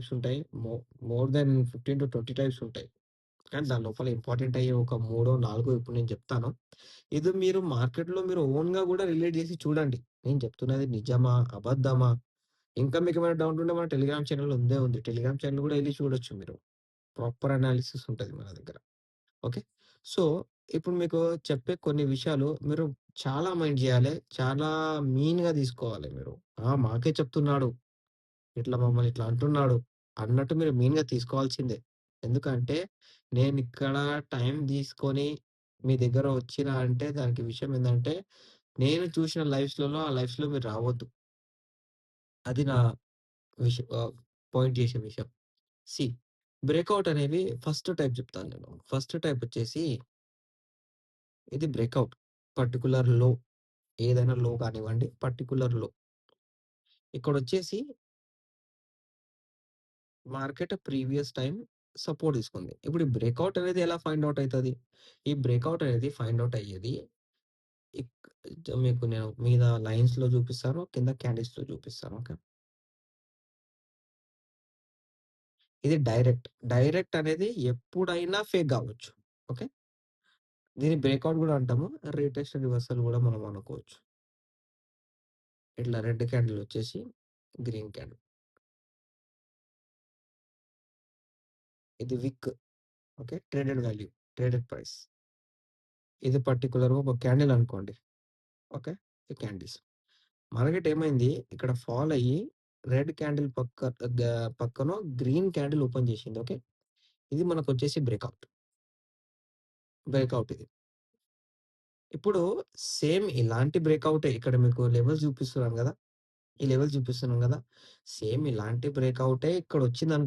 Types ఉంటాయి. More than 15-20 types ఉంటాయి. కానీ దాని లోపల ఇంపార్టెంట్ అయ్యే ఒక మూడో, నాలుగో ఇప్పుడు నేను చెప్తాను. ఇది మీరు మార్కెట్‌లో మీరు ఓన్‌గా గూడా రిలేట్ చేసి చూడండి. నేను చెప్తున్నది నిజమా? అబద్ధమా? ఇంకా మీకేమైనా డౌట్ ఉంటే మన టెలిగ్రామ్ ఛానెల్ ఉందే ఉంది. టెలిగ్రామ్ ఛానెల్ గూడా ఎళ్లి చూడొచ్చు మీరు. ప్రాపర్ అనాలిసిస్ ఉంటది మన దగ్గర. ఓకే. సో, ఇప్పుడు మీకు చెప్పే కొన్ని విషయాలు మీరు చాలా మైండ్ జేయాలె. చాలా మీన్‌గా తీసుకోవాలి మీరు. ఆ! మాకే చెప్తున్నాడు. ఇట్లా మమ్మల్ని ఇట్లా అంటున్నాడు అన్నట్టు మీరు మెయిన్‌గా తీసుకోవాల్సిందే. ఎందుకంటే నేనిక్కడ టైం తీసుకొని మీ దగ్గర వచ్చినా అంటే దానికి విషయం ఏందంటే, నేను చూసిన లైవ్స్‌లలో ఆ లైవ్స్‌లో మీరు రావద్దు. అది నా పాయింట్ చేసే విషయం. సీ బ్రేకౌట్ అనేవి ఫస్ట్ టైప్ చెప్తాను నేను. ఫస్ట్ టైప్ వచ్చేసి ఇది బ్రేకౌట్. పర్టిక్యులర్ లో ఏదైనా లో కానివ్వండి, పర్టిక్యులర్ లో. ఇక్కడొచ్చేసి మార్కెట్ ప్రీవియస్ టైమ్ సపోర్ట్ తీసుకుంది. ఇప్పుడు ఈ బ్రేకౌట్ అనేది ఎలా ఫైండ్ ఔట్ అయితది? ఈ బ్రేకౌట్ అనేది ఫైండ్ ఔట్ అయ్యేది మీకు నేను మీద లైన్స్‌లో చూపిస్తాను. కింద క్యాండిల్స్‌లో చూపిస్తాను. ఓకే. ఇది డైరెక్ట్. డైరెక్ట్ అనేది ఎప్పుడైనా ఫేక్ గావచ్చు. ఓకే. దీన్ని బ్రేకౌట్ గూడా అంటాము. రీటెస్ట్ రివర్సల్ గూడా మనం అనుకోవచ్చు. ఇట్లా రెడ్ క్యాండిల్ వచ్చేసి గ్రీన్ క్యాండిల్. ఇది విక్. Okay. Traded value. Traded price. ఇది పర్టిక్యులర్‌గా ఒక క్యాండిల్ అనుకోండి. ఓకే. ఈ క్యాండిల్స్. మార్కెట్ ఏమైంది? ఇక్కడ ఫాల్ అయ్యి రెడ్ క్యాండిల్ పక్కన గ్రీన్ క్యాండిల్ ఓపెన్ చేసింది. ఓకే. ఇది మనకొచ్చేసి బ్రేకౌట్. బ్రేకౌట్ ఇది. ఇప్పుడు సేమ్ ఇలాంటి బ్రేకౌటే ఇక్కడ మీకు లెవెల్స్ చూపిస్తున్నాను గదా! ఈ లెవెల్స్ చూపిస్తున్నాను గదా! సేమ్ ఇలాంటి బ్రేకౌటే ఇక్కడొచ్చిందనుకో